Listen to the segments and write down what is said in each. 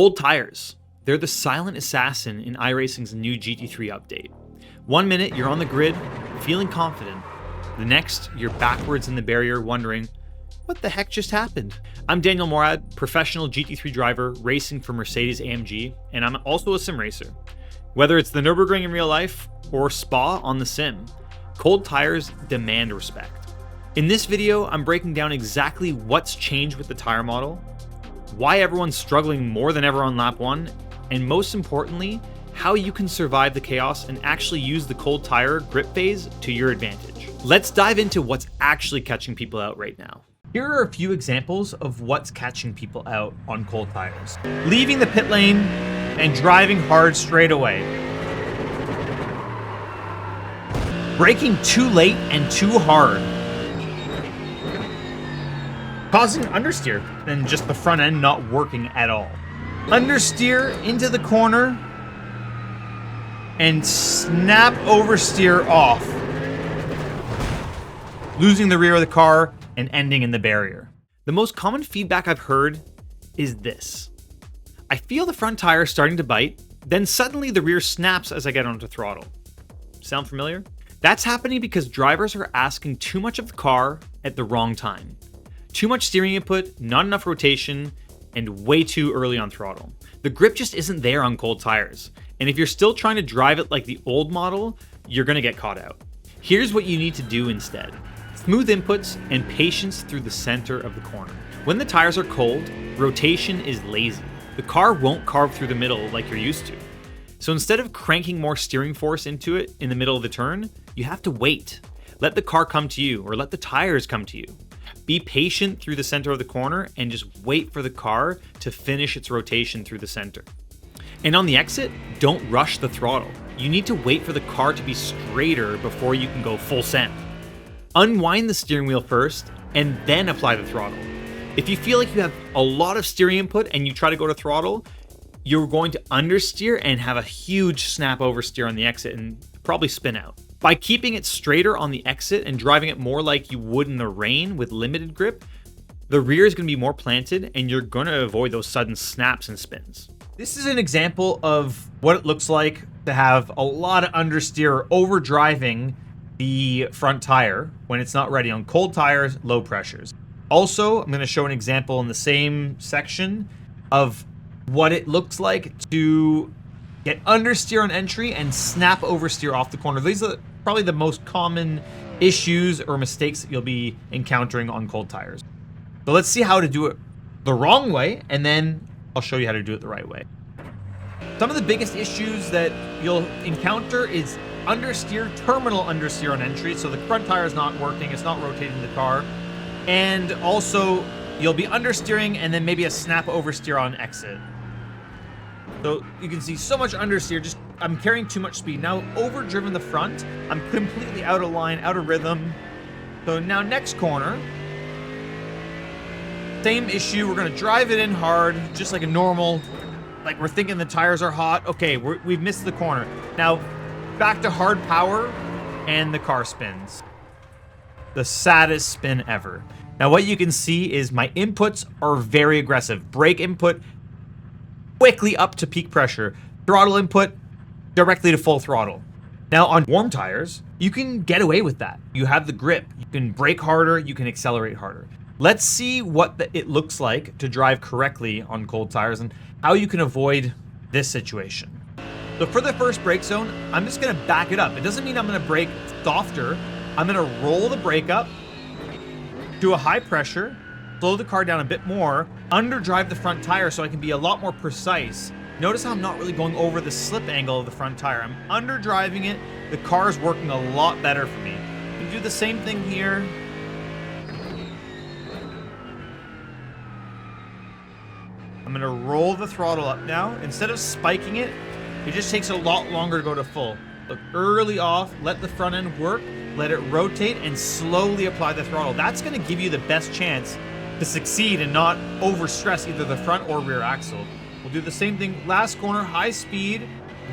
Cold tires. They're the silent assassin in iRacing's new GT3 update. 1 minute, you're on the grid, feeling confident. The next, you're backwards in the barrier, wondering, what the heck just happened? I'm Daniel Morad, professional GT3 driver racing for Mercedes-AMG, and I'm also a sim racer. Whether it's the Nürburgring in real life or Spa on the sim, cold tires demand respect. In this video, I'm breaking down exactly what's changed with the tire model, why everyone's struggling more than ever on lap 1, and most importantly, how you can survive the chaos and actually use the cold tire grip phase to your advantage. Let's dive into what's actually catching people out right now. Here are a few examples of what's catching people out on cold tires. Leaving the pit lane and driving hard straight away. Braking too late and too hard. Causing understeer and just the front end not working at all. Understeer into the corner and snap oversteer off. Losing the rear of the car and ending in the barrier. The most common feedback I've heard is this. I feel the front tire starting to bite, then suddenly the rear snaps as I get onto throttle. Sound familiar? That's happening because drivers are asking too much of the car at the wrong time. Too much steering input, not enough rotation, and way too early on throttle. The grip just isn't there on cold tires, and if you're still trying to drive it like the old model, you're gonna get caught out. Here's what you need to do instead. Smooth inputs and patience through the center of the corner. When the tires are cold, rotation is lazy. The car won't carve through the middle like you're used to. So instead of cranking more steering force into it in the middle of the turn, you have to wait. Let the car come to you, or let the tires come to you. Be patient through the center of the corner and just wait for the car to finish its rotation through the center. And on the exit, don't rush the throttle. You need to wait for the car to be straighter before you can go full send. Unwind the steering wheel first and then apply the throttle. If you feel like you have a lot of steering input and you try to go to throttle, you're going to understeer and have a huge snap oversteer on the exit and probably spin out. By keeping it straighter on the exit and driving it more like you would in the rain with limited grip, the rear is going to be more planted and you're going to avoid those sudden snaps and spins. This is an example of what it looks like to have a lot of understeer over driving the front tire when it's not ready on cold tires, low pressures. Also, I'm going to show an example in the same section of what it looks like to get understeer on entry and snap oversteer off the corner. These are probably the most common issues or mistakes that you'll be encountering on cold tires. So let's see how to do it the wrong way, and then I'll show you how to do it the right way. Some of the biggest issues that you'll encounter is understeer, terminal understeer on entry. So the front tire is not working, it's not rotating the car. And also you'll be understeering and then maybe a snap oversteer on exit. So you can see so much understeer, just I'm carrying too much speed. Now overdriven the front, I'm completely out of line, out of rhythm. So now next corner, same issue, we're gonna drive it in hard, just like a normal, like we're thinking the tires are hot. Okay, we've missed the corner. Now back to hard power and the car spins. The saddest spin ever. Now what you can see is my inputs are very aggressive. Brake input, quickly up to peak pressure. Throttle input, directly to full throttle. Now on warm tires, you can get away with that. You have the grip. You can brake harder, you can accelerate harder. Let's see what it looks like to drive correctly on cold tires and how you can avoid this situation. So for the first brake zone, I'm just gonna back it up. It doesn't mean I'm gonna brake softer. I'm gonna roll the brake up to a high pressure, slow the car down a bit more, underdrive the front tire so I can be a lot more precise. Notice how I'm not really going over the slip angle of the front tire. I'm underdriving it. The car is working a lot better for me. You can do the same thing here. I'm gonna roll the throttle up now. Instead of spiking it, it just takes a lot longer to go to full. Look early off, let the front end work, let it rotate, and slowly apply the throttle. That's gonna give you the best chance to succeed and not overstress either the front or rear axle. We'll do the same thing. Last corner, high speed,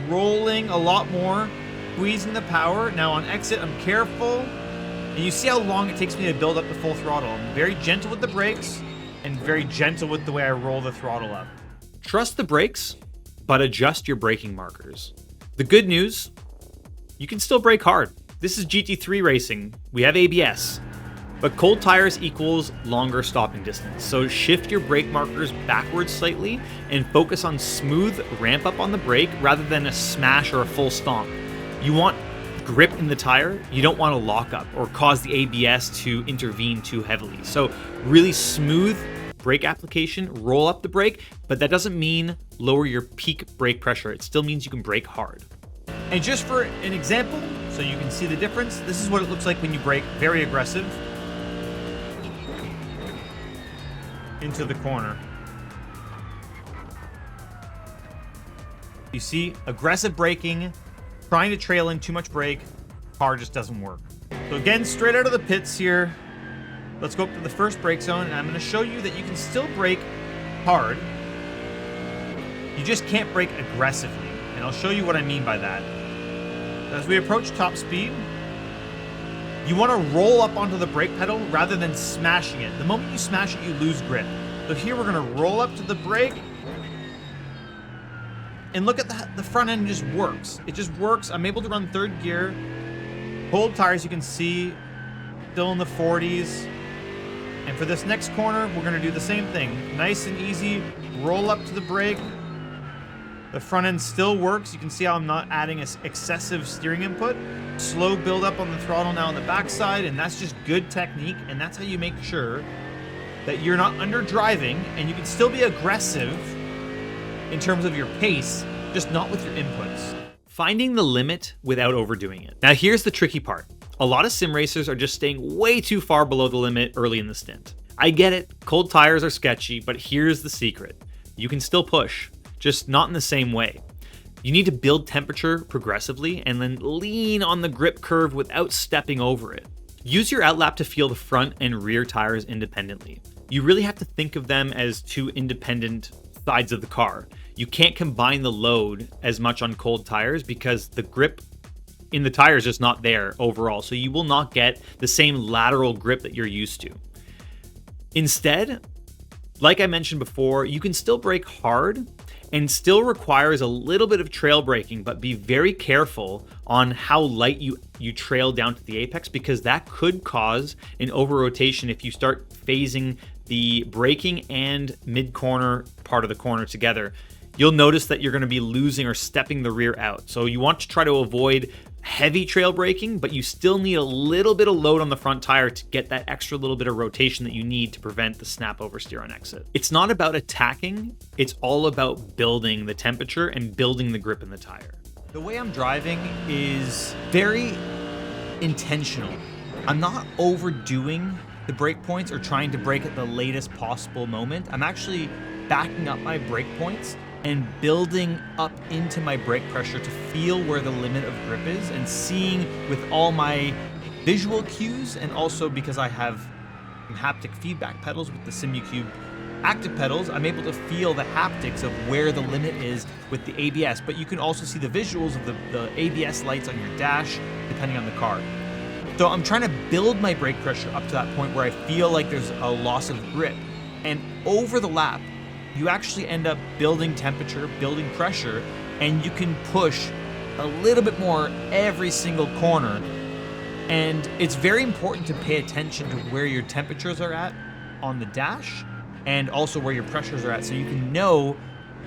rolling a lot more, squeezing the power. Now on exit, I'm careful. And you see how long it takes me to build up the full throttle. I'm very gentle with the brakes and very gentle with the way I roll the throttle up. Trust the brakes, but adjust your braking markers. The good news, you can still brake hard. This is GT3 racing. We have ABS. But cold tires equals longer stopping distance. So shift your brake markers backwards slightly and focus on smooth ramp up on the brake rather than a smash or a full stomp. You want grip in the tire. You don't want to lock up or cause the ABS to intervene too heavily. So really smooth brake application, roll up the brake, but that doesn't mean lower your peak brake pressure. It still means you can brake hard. And just for an example, so you can see the difference, this is what it looks like when you brake very aggressive into the corner. You see, aggressive braking, trying to trail in too much brake, car just doesn't work. So again, straight out of the pits here, let's go up to the first brake zone, and I'm going to show you that you can still brake hard. You just can't brake aggressively, and I'll show you what I mean by that. As we approach top speed, you want to roll up onto the brake pedal rather than smashing it. The moment you smash it, you lose grip. So here we're going to roll up to the brake. And look at the front end just works. It just works. I'm able to run third gear. Cold tires, you can see, still in the 40s. And for this next corner, we're going to do the same thing. Nice and easy. Roll up to the brake. The front end still works. You can see how I'm not adding excessive steering input. Slow build up on the throttle now on the backside, and that's just good technique, and that's how you make sure that you're not under driving and you can still be aggressive in terms of your pace, just not with your inputs. Finding the limit without overdoing it. Now here's the tricky part. A lot of sim racers are just staying way too far below the limit early in the stint. I get it, cold tires are sketchy, but here's the secret. You can still push, just not in the same way. You need to build temperature progressively and then lean on the grip curve without stepping over it. Use your outlap to feel the front and rear tires independently. You really have to think of them as two independent sides of the car. You can't combine the load as much on cold tires because the grip in the tire is just not there overall, so you will not get the same lateral grip that you're used to. Instead, like I mentioned before, you can still brake hard and still requires a little bit of trail braking, but be very careful on how light you trail down to the apex, because that could cause an over rotation if you start phasing the braking and mid corner part of the corner together. You'll notice that you're going to be losing or stepping the rear out. So you want to try to avoid heavy trail braking, but you still need a little bit of load on the front tire to get that extra little bit of rotation that you need to prevent the snap oversteer on exit. It's not about attacking, it's all about building the temperature and building the grip in the tire. The way I'm driving is very intentional. I'm not overdoing the brake points or trying to brake at the latest possible moment. I'm actually backing up my brake points and building up into my brake pressure to feel where the limit of grip is, and seeing with all my visual cues, and also because I have haptic feedback pedals with the SimuCube active pedals, I'm able to feel the haptics of where the limit is with the ABS, but you can also see the visuals of the ABS lights on your dash depending on the car. So I'm trying to build my brake pressure up to that point where I feel like there's a loss of grip, and over the lap you actually end up building temperature, building pressure, and you can push a little bit more every single corner. And it's very important to pay attention to where your temperatures are at on the dash and also where your pressures are at, so you can know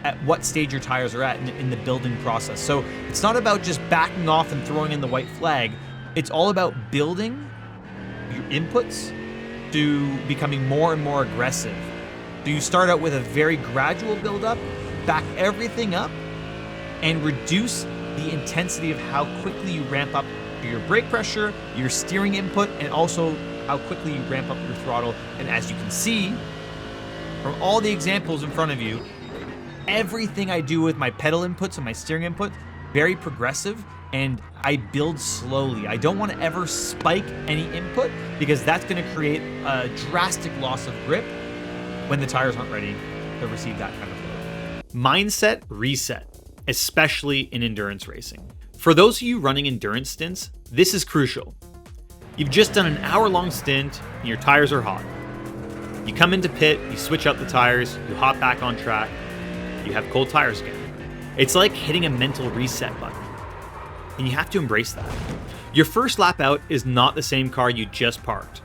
at what stage your tires are at in the building process. So it's not about just backing off and throwing in the white flag. It's all about building your inputs to becoming more and more aggressive. So you start out with a very gradual build-up, back everything up, and reduce the intensity of how quickly you ramp up your brake pressure, your steering input, and also how quickly you ramp up your throttle. And as you can see from all the examples in front of you, everything I do with my pedal inputs and my steering input, very progressive, and I build slowly. I don't want to ever spike any input because that's going to create a drastic loss of grip when the tires aren't ready to receive that kind of load. Mindset reset, especially in endurance racing. For those of you running endurance stints, this is crucial. You've just done an hour-long stint and your tires are hot. You come into pit, you switch out the tires, you hop back on track, you you have cold tires again. It's like hitting a mental reset button, and you have to embrace that. Your first lap out is not the same car you just parked.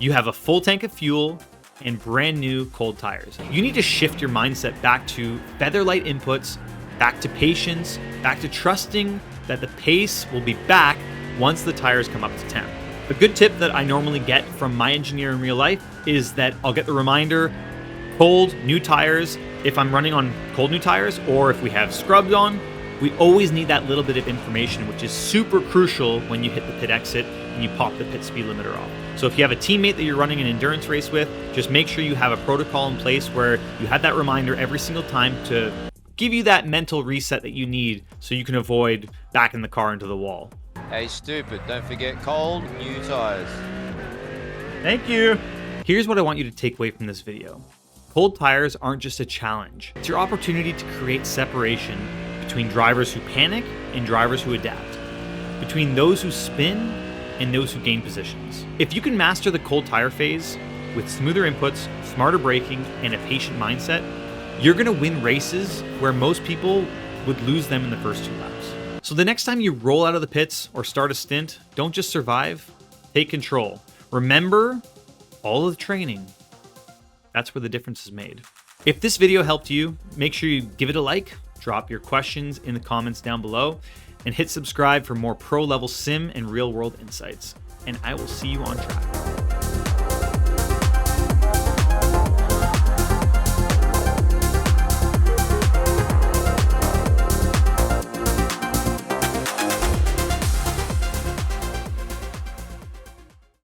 You have a full tank of fuel and brand new cold tires. You need to shift your mindset back to featherlight inputs, back to patience, back to trusting that the pace will be back once the tires come up to temp. A good tip that I normally get from my engineer in real life is that I'll get the reminder, cold new tires, if I'm running on cold new tires, or if we have scrubbed on. We always need that little bit of information, which is super crucial when you hit the pit exit and you pop the pit speed limiter off. So if you have a teammate that you're running an endurance race with, just make sure you have a protocol in place where you have that reminder every single time to give you that mental reset that you need so you can avoid backing the car into the wall. Hey, stupid, don't forget cold new tires. Thank you. Here's what I want you to take away from this video. Cold tires aren't just a challenge. It's your opportunity to create separation between drivers who panic and drivers who adapt, between those who spin and those who gain positions. If you can master the cold tire phase with smoother inputs, smarter braking, and a patient mindset, you're gonna win races where most people would lose them in the first 2 laps. So the next time you roll out of the pits or start a stint, don't just survive, take control. Remember all of the training. That's where the difference is made. If this video helped you, make sure you give it a like, drop your questions in the comments down below, and hit subscribe for more pro level sim and real world insights. And I will see you on track.